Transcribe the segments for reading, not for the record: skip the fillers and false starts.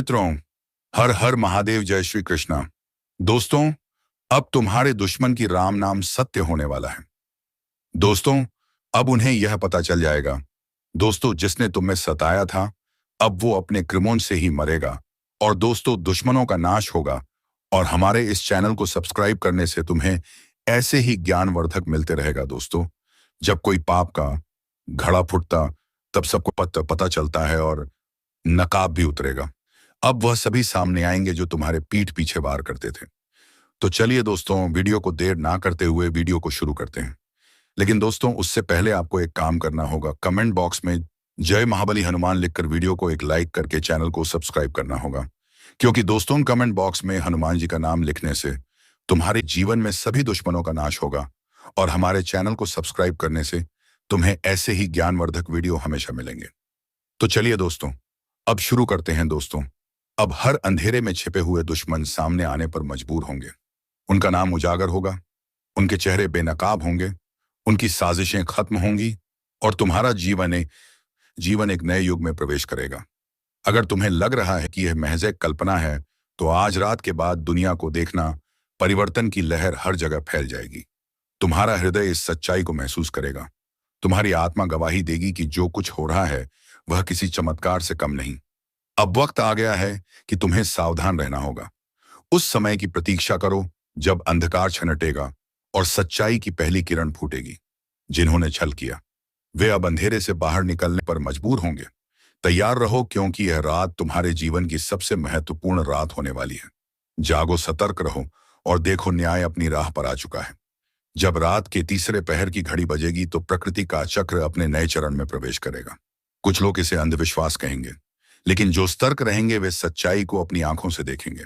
मित्रों, हर हर महादेव, जय श्री कृष्णा। दोस्तों, अब तुम्हारे दुश्मन की राम नाम सत्य होने वाला है। दोस्तों, अब उन्हें यह पता चल जाएगा, दोस्तों, जिसने तुम्हें सताया था अब वो अपने क्रिमों से ही मरेगा। और दोस्तों, दुश्मनों का नाश होगा। और हमारे इस चैनल को सब्सक्राइब करने से तुम्हें ऐसे ही ज्ञानवर्धक मिलते रहेगा। दोस्तों, जब कोई पाप का घड़ा फुटता तब सबको पता चलता है और नकाब भी उतरेगा। अब वह सभी सामने आएंगे जो तुम्हारे पीठ पीछे वार करते थे। तो चलिए दोस्तों, वीडियो को देर ना करते हुए वीडियो को शुरू करते हैं। लेकिन दोस्तों, उससे पहले आपको एक काम करना होगा। कमेंट बॉक्स में जय महाबली हनुमान लिखकर वीडियो को एक लाइक करके चैनल को सब्सक्राइब करना होगा। क्योंकि दोस्तों, कमेंट बॉक्स में हनुमान जी का नाम लिखने से तुम्हारे जीवन में सभी दुश्मनों का नाश होगा। और हमारे चैनल को सब्सक्राइब करने से तुम्हें ऐसे ही ज्ञानवर्धक वीडियो हमेशा मिलेंगे। तो चलिए दोस्तों, अब शुरू करते हैं। दोस्तों, अब हर अंधेरे में छिपे हुए दुश्मन सामने आने पर मजबूर होंगे। उनका नाम उजागर होगा, उनके चेहरे बेनकाब होंगे, उनकी साजिशें खत्म होंगी और तुम्हारा जीवन एक नए युग में प्रवेश करेगा। अगर तुम्हें लग रहा है कि यह महज एक कल्पना है, तो आज रात के बाद दुनिया को देखना, परिवर्तन की लहर हर जगह फैल जाएगी। तुम्हारा हृदय इस सच्चाई को महसूस करेगा। तुम्हारी आत्मा गवाही देगी कि जो कुछ हो रहा है वह किसी चमत्कार से कम नहीं। अब वक्त आ गया है कि तुम्हें सावधान रहना होगा। उस समय की प्रतीक्षा करो जब अंधकार छनटेगा और सच्चाई की पहली किरण फूटेगी। जिन्होंने छल किया वे अब अंधेरे से बाहर निकलने पर मजबूर होंगे। तैयार रहो, क्योंकि यह रात तुम्हारे जीवन की सबसे महत्वपूर्ण रात होने वाली है। जागो, सतर्क रहो और देखो, न्याय अपनी राह पर आ चुका है। जब रात के तीसरे पहर की घड़ी बजेगी तो प्रकृति का चक्र अपने नए चरण में प्रवेश करेगा। कुछ लोग इसे अंधविश्वास कहेंगे, लेकिन जो सतर्क रहेंगे वे सच्चाई को अपनी आंखों से देखेंगे।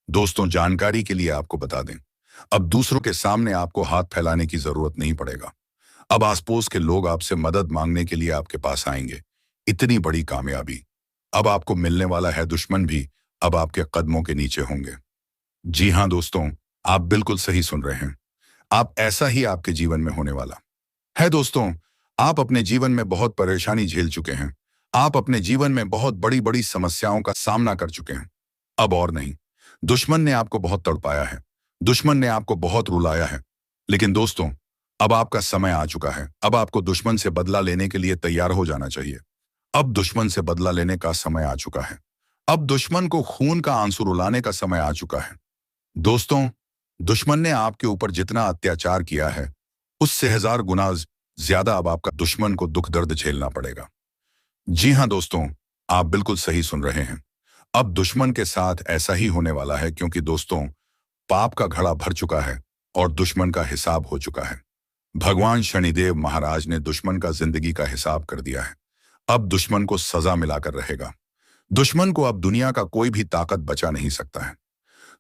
दोस्तों, जानकारी के लिए आपको बता दें, अब दूसरों के सामने आपको हाथ फैलाने की जरूरत नहीं पड़ेगा। अब आस पड़ोस के लोग आपसे मदद मांगने के लिए आपके पास आएंगे। इतनी बड़ी कामयाबी अब आपको मिलने वाला है। दुश्मन भी अब आपके कदमों के नीचे होंगे। जी हाँ दोस्तों, आप बिल्कुल सही सुन रहे हैं। आप ऐसा ही आपके जीवन में होने वाला है। दोस्तों, आप अपने जीवन में बहुत परेशानी झेल चुके हैं। आप अपने जीवन में बहुत बड़ी बड़ी समस्याओं का सामना कर चुके हैं। अब और नहीं। दुश्मन ने आपको बहुत तड़पाया है, दुश्मन ने आपको बहुत रुलाया है। लेकिन दोस्तों, अब आपका समय आ चुका है। अब आपको दुश्मन से बदला लेने के लिए तैयार हो जाना चाहिए। अब दुश्मन से बदला लेने का समय आ चुका है। अब दुश्मन को खून का आंसू रुलाने का समय आ चुका है। दोस्तों, दुश्मन ने आपके ऊपर जितना अत्याचार किया है उससे 1000 गुना ज्यादा अब आपका दुश्मन को दुख दर्द झेलना पड़ेगा। जी हाँ दोस्तों, आप बिल्कुल सही सुन रहे हैं। अब दुश्मन के साथ ऐसा ही होने वाला है, क्योंकि दोस्तों, पाप का घड़ा भर चुका है और दुश्मन का हिसाब हो चुका है। भगवान शनिदेव महाराज ने दुश्मन का जिंदगी का हिसाब कर दिया है। अब दुश्मन को सजा मिलाकर रहेगा। दुश्मन को अब दुनिया का कोई भी ताकत बचा नहीं सकता है।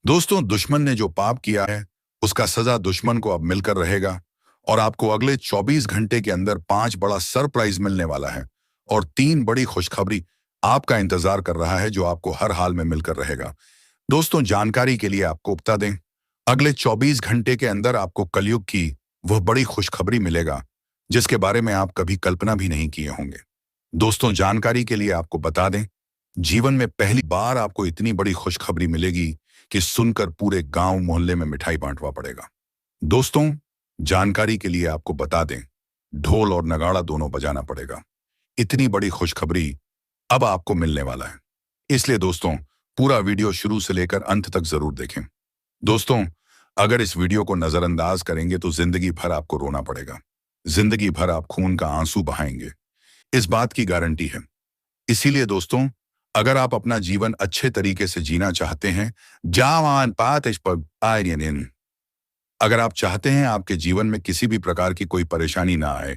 दोस्तों, दुश्मन ने जो पाप किया है उसका सजा दुश्मन को अब मिलकर रहेगा। और आपको अगले 24 घंटे के अंदर 5 बड़ा सरप्राइज मिलने वाला है और 3 बड़ी खुशखबरी आपका इंतजार कर रहा है, जो आपको हर हाल में मिलकर रहेगा। दोस्तों, जानकारी के लिए आपको बता दें, अगले 24 घंटे के अंदर आपको कलयुग की वह बड़ी खुशखबरी मिलेगा जिसके बारे में आप कभी कल्पना भी नहीं किए होंगे। दोस्तों, जानकारी के लिए आपको बता दें, जीवन में पहली बार आपको इतनी बड़ी खुशखबरी मिलेगी कि सुनकर पूरे गांव मोहल्ले में मिठाई बांटवा पड़ेगा। दोस्तों, जानकारी के लिए आपको बता दें, ढोल और नगाड़ा दोनों बजाना पड़ेगा। इतनी बड़ी खुशखबरी अब आपको मिलने वाला है। इसलिए दोस्तों, पूरा वीडियो शुरू से लेकर अंत तक जरूर देखें। दोस्तों, अगर इस वीडियो को नजरअंदाज करेंगे तो जिंदगी भर आपको रोना पड़ेगा। जिंदगी भर आप खून का आंसू बहाएंगे, इस बात की गारंटी है। इसीलिए दोस्तों, अगर आप अपना जीवन अच्छे तरीके से जीना चाहते हैं, जावान पात इस पर आर्यन, अगर आप चाहते हैं आपके जीवन में किसी भी प्रकार की कोई परेशानी ना आए,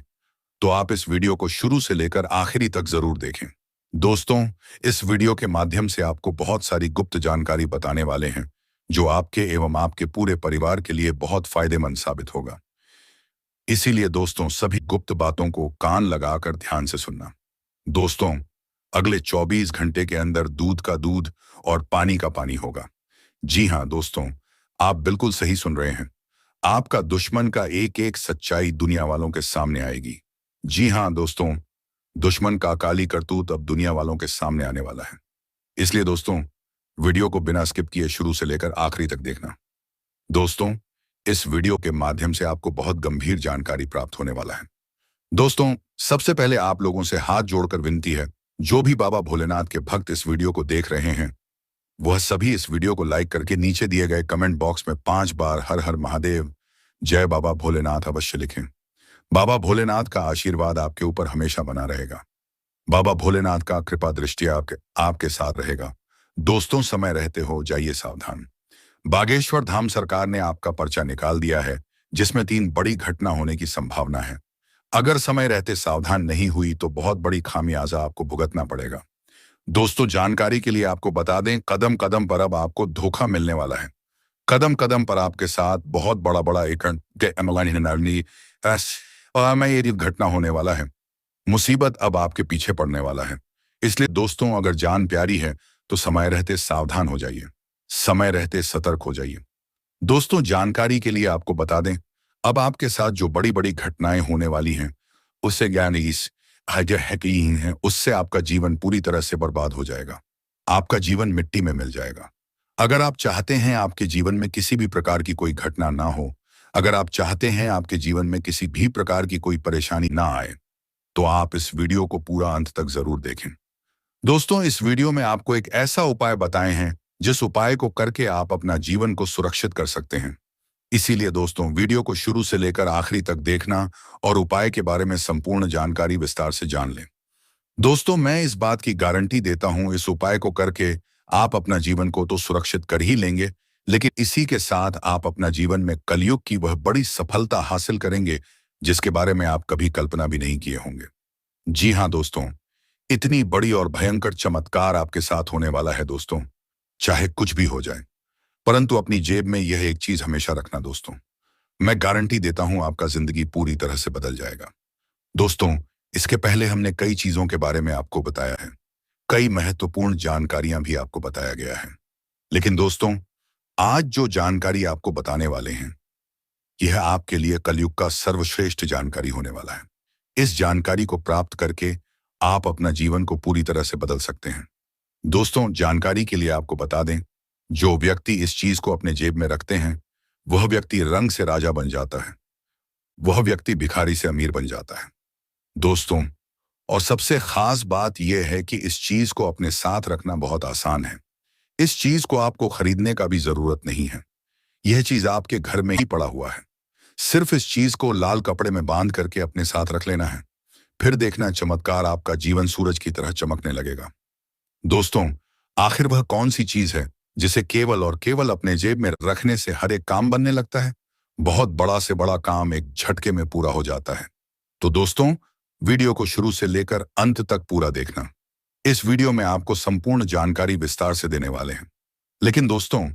तो आप इस वीडियो को शुरू से लेकर आखिरी तक जरूर देखें। दोस्तों, इस वीडियो के माध्यम से आपको बहुत सारी गुप्त जानकारी बताने वाले हैं, जो आपके एवं आपके पूरे परिवार के लिए बहुत फायदेमंद साबित होगा। इसीलिए दोस्तों, सभी गुप्त बातों को कान लगाकर ध्यान से सुनना। दोस्तों, अगले 24 घंटे के अंदर दूध का दूध और पानी का पानी होगा। जी हाँ दोस्तों, आप बिल्कुल सही सुन रहे हैं। आपका दुश्मन का एक एक सच्चाई दुनिया वालों के सामने आएगी। जी हाँ दोस्तों, दुश्मन का काली करतूत अब दुनिया वालों के सामने आने वाला है। इसलिए दोस्तों, वीडियो को बिना स्किप किए शुरू से लेकर आखिरी तक देखना। दोस्तों, इस वीडियो के माध्यम से आपको बहुत गंभीर जानकारी प्राप्त होने वाला है। दोस्तों, सबसे पहले आप लोगों से हाथ जोड़कर विनती है, जो भी बाबा भोलेनाथ के भक्त इस वीडियो को देख रहे हैं, वह सभी इस वीडियो को लाइक करके नीचे दिए गए कमेंट बॉक्स में 5 बार हर हर महादेव, जय बाबा भोलेनाथ अवश्य लिखें। बाबा भोलेनाथ का आशीर्वाद आपके ऊपर हमेशा बना रहेगा। बाबा भोलेनाथ का कृपा दृष्टि आपके आपके साथ रहेगा। दोस्तों, समय रहते हो जाइए सावधान। बागेश्वर धाम सरकार ने आपका पर्चा निकाल दिया है, जिसमें 3 बड़ी घटना होने की संभावना है। अगर समय रहते सावधान नहीं हुई तो बहुत बड़ी खामियाजा आपको भुगतना पड़ेगा। दोस्तों, जानकारी के लिए आपको बता दें, कदम कदम पर अब आपको धोखा मिलने वाला है। कदम कदम पर आपके साथ बहुत बड़ा एक ये घटना होने वाला है। मुसीबत अब आपके पीछे पड़ने वाला है। इसलिए दोस्तों, अगर जान प्यारी है तो समय रहते सावधान हो जाइए, समय रहते सतर्क हो जाइए। दोस्तों, जानकारी के लिए आपको बता दें, अब आपके साथ जो बड़ी बड़ी घटनाएं होने वाली हैं, उससे ज्ञान इस है उससे आपका जीवन पूरी तरह से बर्बाद हो जाएगा। आपका जीवन मिट्टी में मिल जाएगा। अगर आप चाहते हैं आपके जीवन में किसी भी प्रकार की कोई घटना ना हो, अगर आप चाहते हैं आपके जीवन में किसी भी प्रकार की कोई परेशानी ना आए, तो आप इस वीडियो को पूरा अंत तक जरूर देखें। दोस्तों, इस वीडियो में आपको एक ऐसा उपाय बताए हैं जिस उपाय को करके आप अपना जीवन को सुरक्षित कर सकते हैं। इसीलिए दोस्तों, वीडियो को शुरू से लेकर आखिरी तक देखना और उपाय के बारे में संपूर्ण जानकारी विस्तार से जान लें। दोस्तों, मैं इस बात की गारंटी देता हूं, इस उपाय को करके आप अपना जीवन को तो सुरक्षित कर ही लेंगे, लेकिन इसी के साथ आप अपना जीवन में कलयुग की वह बड़ी सफलता हासिल करेंगे जिसके बारे में आप कभी कल्पना भी नहीं किए होंगे। जी हाँ दोस्तों, इतनी बड़ी और भयंकर चमत्कार आपके साथ होने वाला है दोस्तों, चाहे कुछ भी हो जाए, परंतु अपनी जेब में यह एक चीज हमेशा रखना दोस्तों। मैं गारंटी देता हूं आपका जिंदगी पूरी तरह से बदल जाएगा। दोस्तों, इसके पहले हमने कई चीजों के बारे में आपको बताया है, कई महत्वपूर्ण जानकारियां भी आपको बताया गया है, लेकिन दोस्तों, आज जो जानकारी आपको बताने वाले हैं, यह आपके लिए कलयुग का सर्वश्रेष्ठ जानकारी होने वाला है। इस जानकारी को प्राप्त करके आप अपना जीवन को पूरी तरह से बदल सकते हैं। दोस्तों, जानकारी के लिए आपको बता दें, जो व्यक्ति इस चीज को अपने जेब में रखते हैं, वह व्यक्ति रंग से राजा बन जाता है, वह व्यक्ति भिखारी से अमीर बन जाता है। दोस्तों, और सबसे खास बात यह है कि इस चीज को अपने साथ रखना बहुत आसान है। इस चीज को आपको खरीदने का भी जरूरत नहीं है। यह चीज आपके घर में ही पड़ा हुआ है। सिर्फ इस चीज को लाल कपड़े में बांध करके अपने साथ रख लेना है, फिर देखना चमत्कार, आपका जीवन सूरज की तरह चमकने लगेगा। दोस्तों, आखिर वह कौन सी चीज है जिसे केवल और केवल अपने जेब में रखने से हर एक काम बनने लगता है? बहुत बड़ा से बड़ा काम एक झटके में पूरा हो जाता है। तो दोस्तों, वीडियो को शुरू से लेकर अंत तक पूरा देखना। इस वीडियो में आपको संपूर्ण जानकारी विस्तार से देने वाले हैं। लेकिन दोस्तों,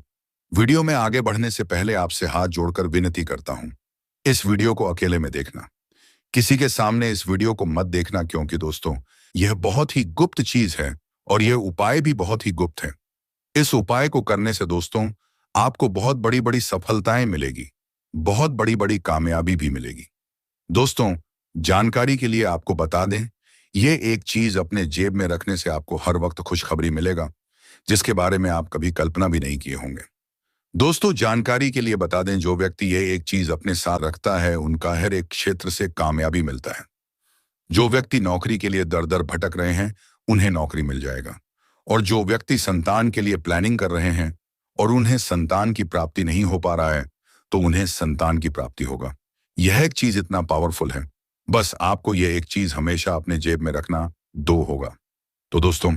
वीडियो में आगे बढ़ने से पहले आपसे हाथ जोड़कर विनती करता हूं, इस वीडियो को अकेले में देखना, किसी के सामने इस वीडियो को मत देखना, क्योंकि दोस्तों, यह बहुत ही गुप्त चीज है और यह उपाय भी बहुत ही गुप्त है। इस उपाय को करने से दोस्तों, आपको बहुत बड़ी बड़ी सफलताएं मिलेगी, बहुत बड़ी बड़ी कामयाबी भी मिलेगी। दोस्तों, जानकारी के लिए आपको बता दें, यह एक चीज अपने जेब में रखने से आपको हर वक्त खुशखबरी मिलेगा, जिसके बारे में आप कभी कल्पना भी नहीं किए होंगे। दोस्तों, जानकारी के लिए बता दें, जो व्यक्ति ये एक चीज अपने साथ रखता है, उनका हर एक क्षेत्र से कामयाबी मिलता है। जो व्यक्ति नौकरी के लिए दर दर भटक रहे हैं, उन्हें नौकरी मिल जाएगा। और जो व्यक्ति संतान के लिए प्लानिंग कर रहे हैं और उन्हें संतान की प्राप्ति नहीं हो पा रहा है, तो उन्हें संतान की प्राप्ति होगा। यह एक चीज इतना पावरफुल है, बस आपको यह एक चीज हमेशा अपने जेब में रखना दो होगा। तो दोस्तों,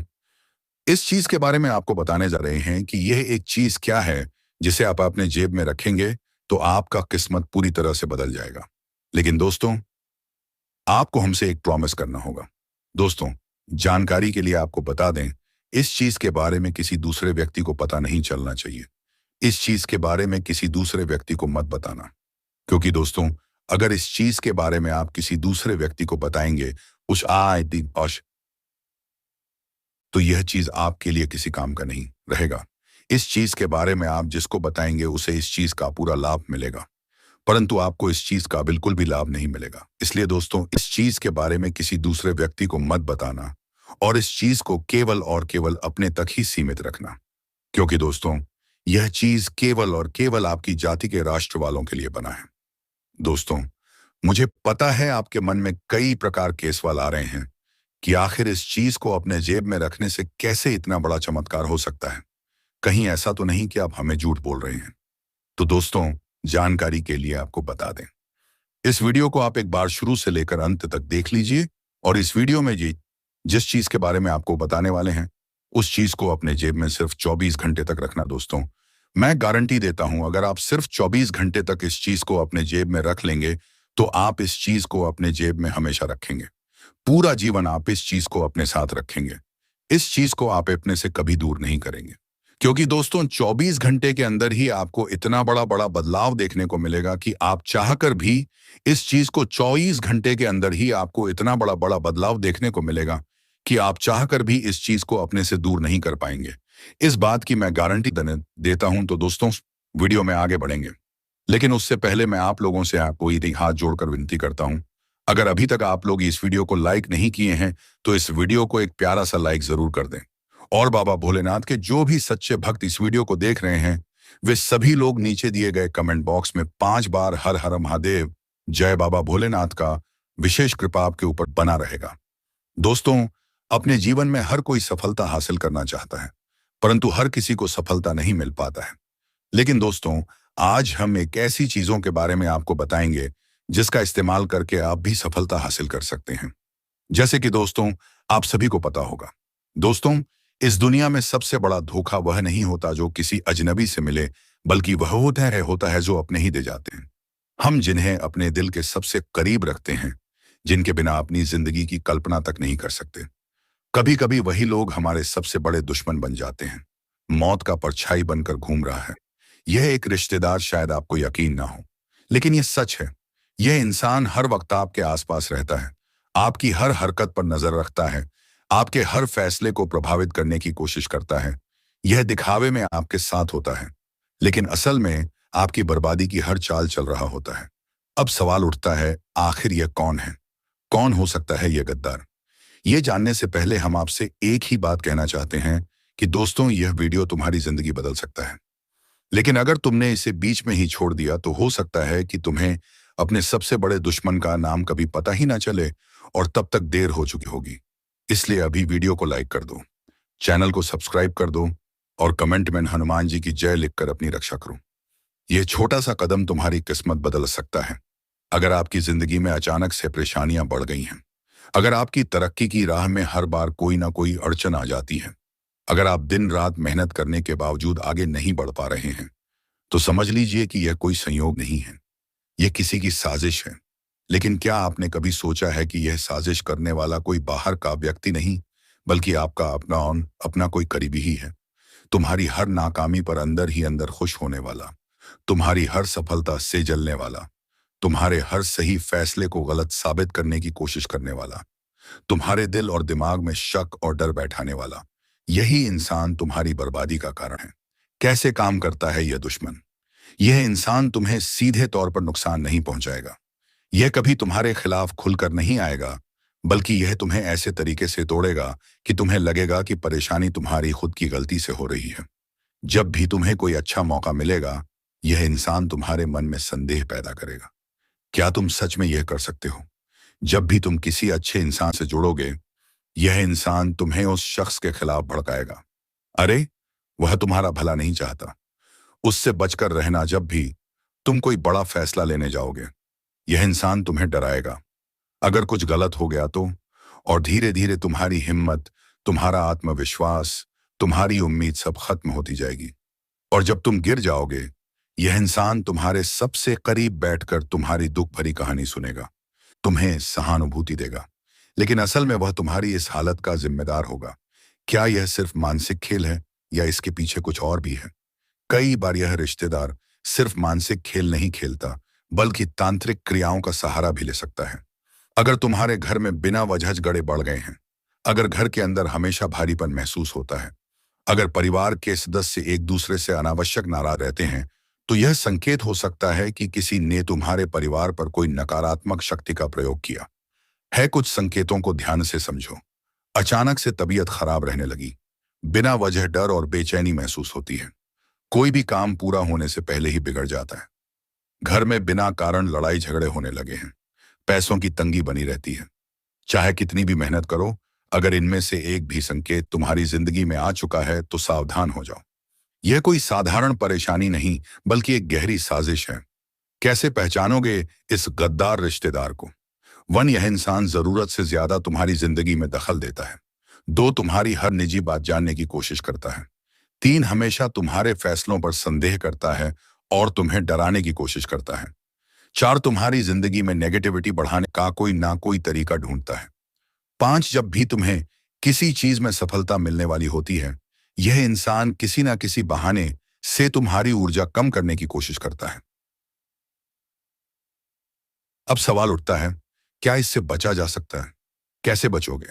इस चीज के बारे में आपको बताने जा रहे हैं कि यह एक चीज क्या है जिसे आप अपने जेब में रखेंगे तो आपका किस्मत पूरी तरह से बदल जाएगा। लेकिन दोस्तों, आपको हमसे एक प्रॉमिस करना होगा। दोस्तों, जानकारी के लिए आपको बता दें, इस चीज के बारे में किसी दूसरे व्यक्ति को पता नहीं चलना चाहिए। इस चीज के बारे में किसी दूसरे व्यक्ति को मत बताना, क्योंकि दोस्तों, अगर इस चीज के बारे में आप किसी दूसरे व्यक्ति को बताएंगे तो यह चीज आपके लिए किसी काम का नहीं रहेगा। इस चीज के बारे में आप जिसको बताएंगे उसे इस चीज का पूरा लाभ मिलेगा, परंतु आपको इस चीज का बिल्कुल भी लाभ नहीं मिलेगा। इसलिए दोस्तों, इस चीज के बारे में किसी दूसरे व्यक्ति को मत बताना और इस चीज को केवल और केवल अपने तक ही सीमित रखना, क्योंकि दोस्तों यह चीज केवल और केवल आपकी जाति के राष्ट्र वालों के लिए बना है। दोस्तों, मुझे पता है आपके मन में कई प्रकार के सवाल आ रहे हैं कि आखिर इस चीज को अपने जेब में रखने से कैसे इतना बड़ा चमत्कार हो सकता है। कहीं ऐसा तो नहीं कि आप हमें झूठ बोल रहे हैं। तो दोस्तों, जानकारी के लिए आपको बता दें, इस वीडियो को आप एक बार शुरू से लेकर अंत तक देख लीजिए और इस वीडियो में जी जिस चीज के बारे में आपको बताने वाले हैं उस चीज को अपने जेब में सिर्फ 24 घंटे तक रखना। दोस्तों, मैं गारंटी देता हूं, अगर आप सिर्फ 24 घंटे तक इस चीज को अपने जेब में रख लेंगे तो आप इस चीज को अपने जेब में हमेशा रखेंगे। पूरा जीवन आप इस चीज को अपने साथ रखेंगे। इस चीज को आप अपने से कभी दूर नहीं करेंगे, क्योंकि दोस्तों 24 घंटे के अंदर ही आपको इतना बड़ा बड़ा बदलाव देखने को मिलेगा कि आप चाहकर भी इस चीज को 24 घंटे के अंदर ही आपको इतना बड़ा बड़ा बदलाव देखने को मिलेगा कि आप चाहकर भी इस चीज को अपने से दूर नहीं कर पाएंगे। इस बात की मैं गारंटी देता हूं। तो दोस्तों, वीडियो में आगे बढ़ेंगे, लेकिन उससे पहले मैं आप लोगों से आपको ये हाथ जोड़कर विनती करता हूं, अगर अभी तक आप लोग इस वीडियो को लाइक नहीं किए हैं तो इस वीडियो को एक प्यारा सा लाइक जरूर कर दें। और बाबा भोलेनाथ के जो भी सच्चे भक्त इस वीडियो को देख रहे हैं वे सभी लोग नीचे दिए गए कमेंट बॉक्स में 5 बार हर हर महादेव जय बाबा भोलेनाथ का विशेष कृपा आपके ऊपर बना रहेगा। दोस्तों, अपने जीवन में हर कोई सफलता हासिल करना चाहता है, परंतु हर किसी को सफलता नहीं मिल पाता है। लेकिन दोस्तों, आज हम एक ऐसी चीजों के बारे में आपको बताएंगे जिसका इस्तेमाल करके आप भी सफलता हासिल कर सकते हैं। जैसे कि दोस्तों, आप सभी को पता होगा, दोस्तों इस दुनिया में सबसे बड़ा धोखा वह नहीं होता जो किसी अजनबी से मिले, बल्कि वह होता है जो अपने ही दे जाते हैं। हम जिन्हें अपने दिल के सबसे करीब रखते हैं, जिनके बिना अपनी जिंदगी की कल्पना तक नहीं कर सकते, कभी कभी वही लोग हमारे सबसे बड़े दुश्मन बन जाते हैं। मौत का परछाई बनकर घूम रहा है यह एक रिश्तेदार, शायद आपको यकीन ना हो, लेकिन यह सच है। यह इंसान हर वक्त आपके आसपास रहता है, आपकी हर हरकत पर नजर रखता है, आपके हर फैसले को प्रभावित करने की कोशिश करता है। यह दिखावे में आपके साथ होता है, लेकिन असल में आपकी बर्बादी की हर चाल चल रहा होता है। अब सवाल उठता है, आखिर यह कौन है? कौन हो सकता है यह गद्दार? ये जानने से पहले हम आपसे एक ही बात कहना चाहते हैं कि दोस्तों, यह वीडियो तुम्हारी जिंदगी बदल सकता है, लेकिन अगर तुमने इसे बीच में ही छोड़ दिया तो हो सकता है कि तुम्हें अपने सबसे बड़े दुश्मन का नाम कभी पता ही ना चले और तब तक देर हो चुकी होगी। इसलिए अभी वीडियो को लाइक कर दो, चैनल को सब्सक्राइब कर दो और कमेंट में हनुमान जी की जय लिखकर अपनी रक्षा करो। यह छोटा सा कदम तुम्हारी किस्मत बदल सकता है। अगर आपकी जिंदगी में अचानक से परेशानियां बढ़ गई हैं, अगर आपकी तरक्की की राह में हर बार कोई ना कोई अड़चन आ जाती है, अगर आप दिन रात मेहनत करने के बावजूद आगे नहीं बढ़ पा रहे हैं, तो समझ लीजिए कि यह कोई संयोग नहीं है, यह किसी की साजिश है। लेकिन क्या आपने कभी सोचा है कि यह साजिश करने वाला कोई बाहर का व्यक्ति नहीं, बल्कि आपका अपना कोई करीबी ही है। तुम्हारी हर नाकामी पर अंदर ही अंदर खुश होने वाला, तुम्हारी हर सफलता से जलने वाला, तुम्हारे हर सही फैसले को गलत साबित करने की कोशिश करने वाला, तुम्हारे दिल और दिमाग में शक और डर बैठाने वाला, यही इंसान तुम्हारी बर्बादी का कारण है। कैसे काम करता है यह दुश्मन? यह इंसान तुम्हें सीधे तौर पर नुकसान नहीं पहुंचाएगा, यह कभी तुम्हारे खिलाफ खुलकर नहीं आएगा, बल्कि यह तुम्हें ऐसे तरीके से तोड़ेगा कि तुम्हें लगेगा कि परेशानी तुम्हारी खुद की गलती से हो रही है। जब भी तुम्हें कोई अच्छा मौका मिलेगा, यह इंसान तुम्हारे मन में संदेह पैदा करेगा, क्या तुम सच में यह कर सकते हो? जब भी तुम किसी अच्छे इंसान से जुड़ोगे, यह इंसान तुम्हें उस शख्स के खिलाफ भड़काएगा। अरे, वह तुम्हारा भला नहीं चाहता। उससे बचकर रहना। जब भी तुम कोई बड़ा फैसला लेने जाओगे, यह इंसान तुम्हें डराएगा, अगर कुछ गलत हो गया तो, और धीरे धीरे तुम्हारी हिम्मत, तुम्हारा आत्मविश्वास, तुम्हारी उम्मीद सब खत्म होती जाएगी। और जब तुम गिर जाओगे, यह इंसान तुम्हारे सबसे करीब बैठकर तुम्हारी दुख भरी कहानी सुनेगा, तुम्हें सहानुभूति देगा, लेकिन असल में वह तुम्हारी इस हालत का जिम्मेदार होगा। क्या यह सिर्फ मानसिक खेल है या इसके पीछे कुछ और भी है? कई बार यह रिश्तेदार सिर्फ मानसिक खेल नहीं खेलता, बल्कि तांत्रिक क्रियाओं का सहारा भी ले सकता है। अगर तुम्हारे घर में बिना वजह झगड़े बढ़ गए हैं, अगर घर के अंदर हमेशा भारीपन महसूस होता है, अगर परिवार के सदस्य एक दूसरे से अनावश्यक नाराज रहते हैं, तो यह संकेत हो सकता है कि किसी ने तुम्हारे परिवार पर कोई नकारात्मक शक्ति का प्रयोग किया है। कुछ संकेतों को ध्यान से समझो। अचानक से तबीयत खराब रहने लगी। बिना वजह डर और बेचैनी महसूस होती है। कोई भी काम पूरा होने से पहले ही बिगड़ जाता है। घर में बिना कारण लड़ाई झगड़े होने लगे हैं। पैसों की तंगी बनी रहती है। चाहे कितनी भी मेहनत करो, अगर इनमें से एक भी संकेत तुम्हारी जिंदगी में आ चुका है तो सावधान हो जाओ। यह कोई साधारण परेशानी नहीं, बल्कि एक गहरी साजिश है। कैसे पहचानोगे इस गद्दार रिश्तेदार को? 1, यह इंसान जरूरत से ज्यादा तुम्हारी जिंदगी में दखल देता है। 2, तुम्हारी हर निजी बात जानने की कोशिश करता है। 3, हमेशा तुम्हारे फैसलों पर संदेह करता है और तुम्हें डराने की कोशिश करता है। 4, तुम्हारी जिंदगी में नेगेटिविटी बढ़ाने का कोई ना कोई तरीका ढूंढता है। 5, जब भी तुम्हें किसी चीज में सफलता मिलने वाली होती है, यह इंसान किसी ना किसी बहाने से तुम्हारी ऊर्जा कम करने की कोशिश करता है। अब सवाल उठता है, क्या इससे बचा जा सकता है? कैसे बचोगे?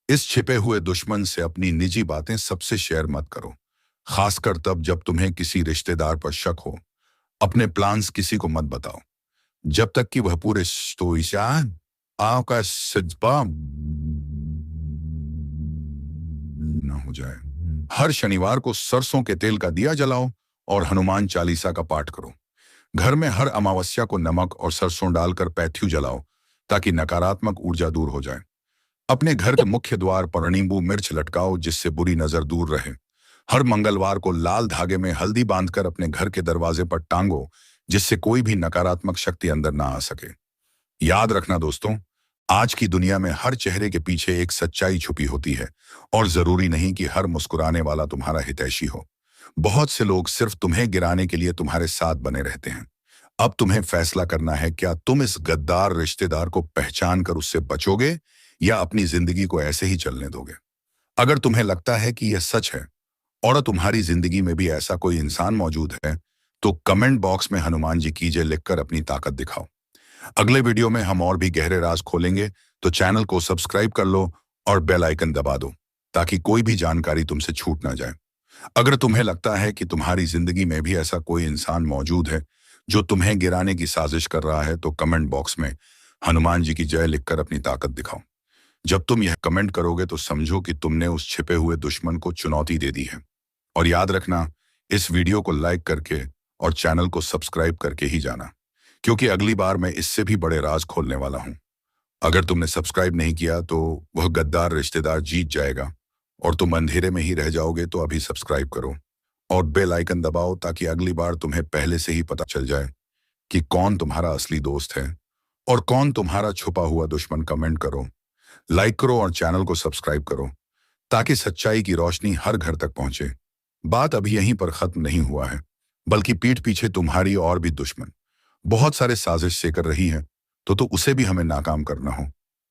इस छिपे हुए दुश्मन से अपनी निजी बातें सबसे शेयर मत करो, खासकर तब जब तुम्हें किसी रिश्तेदार पर शक हो। अपने प्लान्स किसी को मत बताओ, जब तक कि वह पूरे स्टोइशान आपका सजपा न हो जाए। हर शनिवार को सरसों के तेल का दिया जलाओ और हनुमान चालीसा का पाठ करो। घर में हर अमावस्या को नमक और सरसों डालकर पैथ्यू जलाओ, ताकि नकारात्मक ऊर्जा दूर हो जाए। अपने घर के मुख्य द्वार पर नींबू मिर्च लटकाओ, जिससे बुरी नजर दूर रहे। हर मंगलवार को लाल धागे में हल्दी बांधकर अपने घर के दरवाजे पर टांगो, जिससे कोई भी नकारात्मक शक्ति अंदर ना आ सके। याद रखना दोस्तों, आज की दुनिया में हर चेहरे के पीछे एक सच्चाई छुपी होती है, और जरूरी नहीं कि हर मुस्कुराने वाला तुम्हारा हितैषी हो। बहुत से लोग सिर्फ तुम्हें गिराने के लिए तुम्हारे साथ बने रहते हैं। अब तुम्हें फैसला करना है, क्या तुम इस गद्दार रिश्तेदार को पहचान कर उससे बचोगे या अपनी जिंदगी को ऐसे ही चलने दोगे? अगर तुम्हें लगता है कि यह सच है और तुम्हारी जिंदगी में भी ऐसा कोई इंसान मौजूद है, तो कमेंट बॉक्स में हनुमान जी की जय लिखकर अपनी ताकत दिखाओ। अगले वीडियो में हम और भी गहरे राज खोलेंगे, तो चैनल को सब्सक्राइब कर लो और बेल आइकन दबा दो, ताकि कोई भी जानकारी तुमसे छूट ना जाए। अगर तुम्हें लगता है कि तुम्हारी जिंदगी में भी ऐसा कोई इंसान मौजूद है जो तुम्हें गिराने की साजिश कर रहा है, तो कमेंट बॉक्स में हनुमान जी की जय लिखकर अपनी ताकत दिखाओ। जब तुम यह कमेंट करोगे तो समझो कि तुमने उस छिपे हुए दुश्मन को चुनौती दे दी है। और याद रखना, इस वीडियो को लाइक करके और चैनल को सब्सक्राइब करके ही जाना, क्योंकि अगली बार मैं इससे भी बड़े राज खोलने वाला हूं। अगर तुमने सब्सक्राइब नहीं किया तो वह गद्दार रिश्तेदार जीत जाएगा और तुम अंधेरे में ही रह जाओगे। तो अभी सब्सक्राइब करो और बेल आइकन दबाओ, ताकि अगली बार तुम्हें पहले से ही पता चल जाए कि कौन तुम्हारा असली दोस्त है और कौन तुम्हारा छुपा हुआ दुश्मन। कमेंट करो, लाइक करो और चैनल को सब्सक्राइब करो, ताकि सच्चाई की रोशनी हर घर तक पहुंचे। बात अभी यहीं पर खत्म नहीं हुआ है, बल्कि पीठ पीछे तुम्हारी और भी दुश्मन बहुत सारे साजिश से कर रही है, तो उसे भी हमें नाकाम करना हो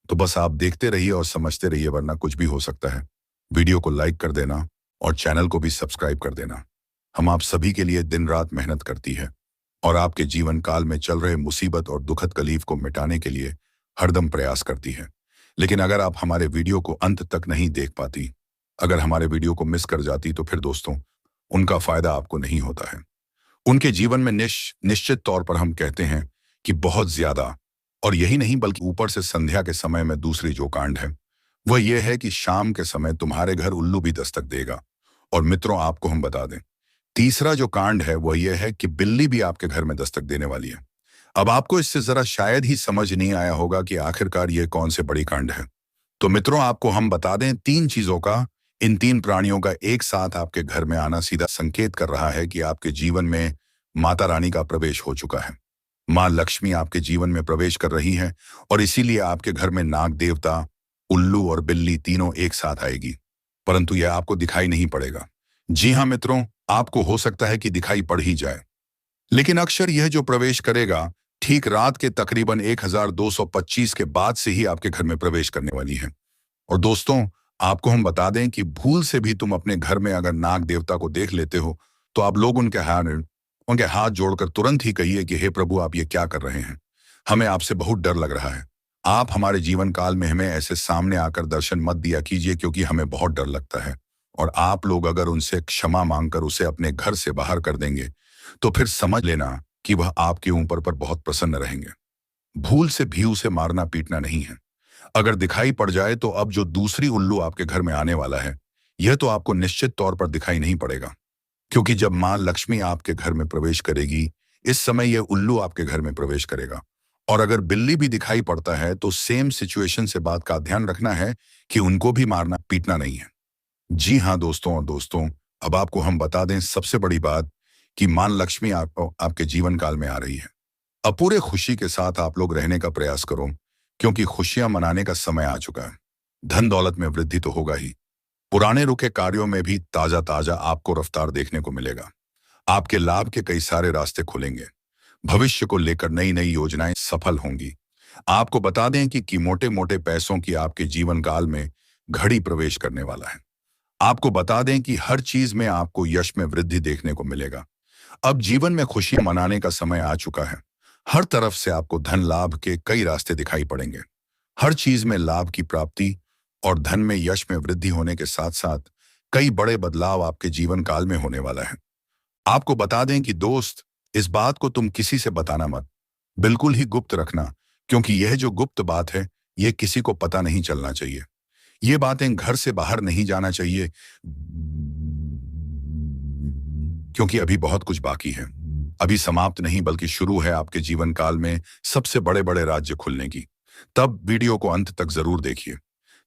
तो बस आप देखते रहिए और समझते रहिए, वरना कुछ भी हो सकता है। वीडियो को लाइक कर देना और चैनल को भी सब्सक्राइब कर देना। हम आप सभी के लिए दिन रात मेहनत करती है और आपके जीवन काल में चल रहे मुसीबत और दुखद तकलीफ को मिटाने के लिए हरदम प्रयास करती है। लेकिन अगर आप हमारे वीडियो को अंत तक नहीं देख पाती, अगर हमारे वीडियो को मिस कर जाती, तो फिर दोस्तों उनका फायदा आपको नहीं होता है। उनके जीवन में निश्चित तौर पर हम कहते हैं कि बहुत ज्यादा, और यही नहीं बल्कि ऊपर से संध्या के समय में दूसरी जो कांड है वह यह है कि शाम के समय तुम्हारे घर उल्लू भी दस्तक देगा। और मित्रों, आपको हम बता दें, तीसरा जो कांड है वह यह है कि बिल्ली भी आपके घर में दस्तक देने वाली है। अब आपको इससे जरा शायद ही समझ नहीं आया होगा कि आखिरकार ये कौन से बड़ी कांड है। तो मित्रों, आपको हम बता दें, 3 चीजों का, इन 3 प्राणियों का एक साथ आपके घर में आना सीधा संकेत कर रहा है कि आपके जीवन में माता रानी का प्रवेश हो चुका है। माँ लक्ष्मी आपके जीवन में प्रवेश कर रही है और इसीलिए आपके घर में नाग देवता, उल्लू और बिल्ली तीनों एक साथ आएगी। परंतु यह आपको दिखाई नहीं पड़ेगा। जी हाँ मित्रों, आपको हो सकता है कि दिखाई पड़ ही जाए, लेकिन अक्सर यह जो प्रवेश करेगा ठीक रात के तकरीबन 1225 के बाद से ही आपके घर में प्रवेश करने वाली है। और दोस्तों, आपको हम बता दें कि भूल से भी तुम अपने घर में अगर नाग देवता को देख लेते हो, तो आप लोग उनके हाथ जोड़कर तुरंत ही कहिए कि हे प्रभु, आप ये क्या कर रहे हैं? हमें आपसे बहुत डर लग रहा है। आप हमारे जीवन काल में हमें ऐसे सामने आकर दर्शन मत दिया कीजिए, क्योंकि हमें बहुत डर लगता है। और आप लोग अगर उनसे क्षमा मांगकर उसे अपने घर से बाहर कर देंगे, तो फिर समझ लेना कि वह आपके ऊपर पर बहुत प्रसन्न रहेंगे। भूल से भी उसे मारना पीटना नहीं है। अगर दिखाई पड़ जाए तो अब जो दूसरी उल्लू आपके घर में आने वाला है, यह तो आपको निश्चित तौर पर दिखाई नहीं पड़ेगा, क्योंकि जब मां लक्ष्मी आपके घर में प्रवेश करेगी, इस समय यह उल्लू आपके घर में प्रवेश करेगा। और अगर बिल्ली भी दिखाई पड़ता है तो सेम सिचुएशन से बात का ध्यान रखना है कि उनको भी मारना पीटना नहीं है। जी हाँ दोस्तों, और दोस्तों, अब आपको हम बता दें सबसे बड़ी बात कि मां लक्ष्मी आपको आपके जीवन काल में आ रही है। अब पूरे खुशी के साथ आप लोग रहने का प्रयास करो, क्योंकि खुशियां मनाने का समय आ चुका है। धन दौलत में वृद्धि तो होगा ही, पुराने रुके कार्यों में भी ताजा ताजा आपको रफ्तार देखने को मिलेगा। आपके लाभ के कई सारे रास्ते खुलेंगे। भविष्य को लेकर नई नई योजनाएं सफल होंगी। आपको बता दें कि मोटे मोटे पैसों की आपके जीवन काल में घड़ी प्रवेश करने वाला है। आपको बता दें कि हर चीज में आपको यश में वृद्धि देखने को मिलेगा। अब जीवन में खुशियां मनाने का समय आ चुका है। हर तरफ से आपको धन लाभ के कई रास्ते दिखाई पड़ेंगे। हर चीज में लाभ की प्राप्ति और धन में यश में वृद्धि होने के साथ साथ कई बड़े बदलाव आपके जीवन काल में होने वाला है। आपको बता दें कि दोस्त, इस बात को तुम किसी से बताना मत, बिल्कुल ही गुप्त रखना, क्योंकि यह जो गुप्त बात है, यह किसी को पता नहीं चलना चाहिए। ये बातें घर से बाहर नहीं जाना चाहिए, क्योंकि अभी बहुत कुछ बाकी है। अभी समाप्त नहीं बल्कि शुरू है आपके जीवन काल में सबसे बड़े बड़े राज्य खुलने की। तब वीडियो को अंत तक जरूर देखिए,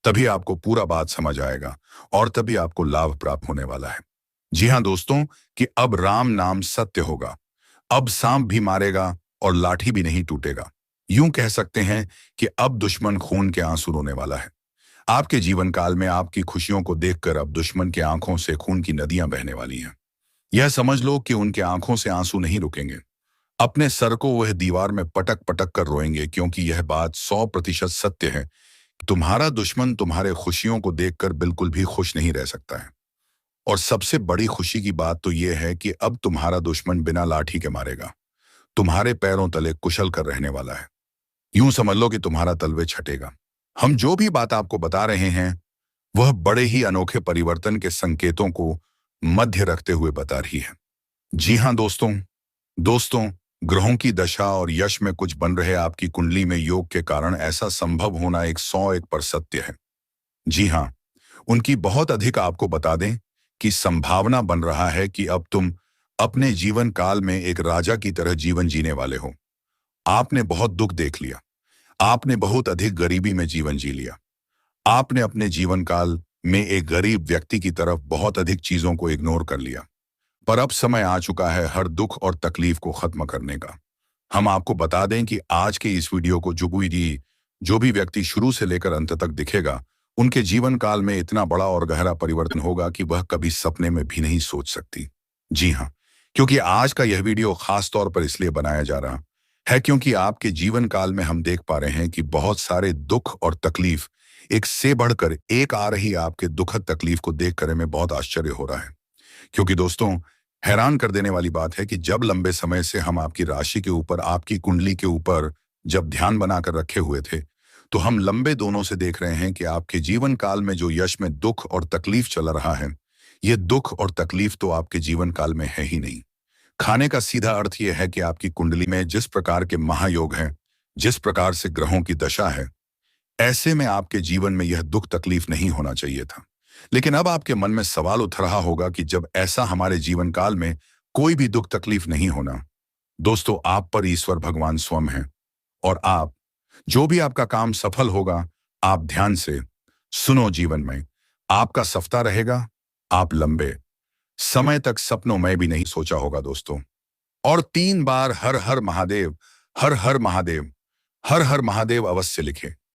तभी आपको पूरा बात समझ आएगा और तभी आपको लाभ प्राप्त होने वाला है। जी हाँ दोस्तों, कि अब राम नाम सत्य होगा। अब सांप भी मारेगा और लाठी भी नहीं टूटेगा। यूं कह सकते हैं कि अब दुश्मन खून के आंसू रोने वाला है। आपके जीवन काल में आपकी खुशियों को देखकर अब दुश्मन के आंखों से खून की नदियां बहने वाली हैं। यह समझ लो कि उनके आंखों से आंसू नहीं रुकेंगे। अपने सर को वह दीवार में पटक पटक कर रोएंगे, क्योंकि यह बात 100% सत्य है। तुम्हारा दुश्मन तुम्हारे खुशियों को देखकर बिल्कुल भी खुश नहीं रह सकता है। और सबसे बड़ी खुशी की बात तो यह है कि अब तुम्हारा दुश्मन बिना लाठी के मारेगा, तुम्हारे पैरों तले कुशल कर रहने वाला है। यूं समझ लो कि तुम्हारा तलवे छटेगा। हम जो भी बात आपको बता रहे हैं, वह बड़े ही अनोखे परिवर्तन के संकेतों को मध्य रखते हुए बता रही है। जी हाँ दोस्तों, दोस्तों, ग्रहों की दशा और यश में कुछ बन रहे आपकी कुंडली में योग के कारण ऐसा संभव होना 101 पर सत्य है। जी हाँ, उनकी बहुत अधिक आपको बता दें कि संभावना बन रहा है कि अब तुम अपने जीवन काल में एक राजा की तरह जीवन जीने वाले हो। आपने बहुत दुख देख लिया, आपने बहुत अधिक गरीबी में जीवन जी लिया, आपने अपने जीवन काल में एक गरीब व्यक्ति की तरफ बहुत अधिक चीजों को इग्नोर कर लिया। पर अब समय आ चुका है हर दुख और तकलीफ को खत्म करने का। हम आपको बता दें कि आज के इस वीडियो को जो भी व्यक्ति शुरू से लेकर अंत तक दिखेगा, उनके जीवन काल में इतना बड़ा और गहरा परिवर्तन होगा कि वह कभी सपने में भी नहीं सोच सकती। जी हाँ, क्योंकि आज का यह वीडियो खास तौर पर इसलिए बनाया जा रहा है क्योंकि आपके जीवन काल में हम देख पा रहे हैं कि बहुत सारे दुख और तकलीफ एक से बढ़कर एक आ रही आपके दुखद तकलीफ को देखकर हमें बहुत आश्चर्य हो रहा है। क्योंकि दोस्तों, हैरान कर देने वाली बात है कि जब लंबे समय से हम आपकी राशि के ऊपर, आपकी कुंडली के ऊपर जब ध्यान बनाकर रखे हुए थे, तो हम लंबे दोनों से देख रहे हैं कि आपके जीवन काल में जो यश में दुख और तकलीफ चल रहा है, ये दुख और तकलीफ तो आपके जीवन काल में है ही नहीं। खाने का सीधा अर्थ यह है कि आपकी कुंडली में जिस प्रकार के महायोग हैं, जिस प्रकार से ग्रहों की दशा है, ऐसे में आपके जीवन में यह दुख तकलीफ नहीं होना चाहिए था। लेकिन अब आपके मन में सवाल उठ रहा होगा कि जब ऐसा हमारे जीवन काल में कोई भी दुख तकलीफ नहीं होना, दोस्तों, आप पर ईश्वर भगवान स्वयं है। और आप जो भी आपका काम सफल होगा, आप ध्यान से सुनो, जीवन में आपका सफ्ता रहेगा। आप लंबे समय तक सपनों में भी नहीं सोचा होगा दोस्तों। और 3 बार हर हर महादेव, हर हर महादेव, हर हर महादेव अवश्य लिखें।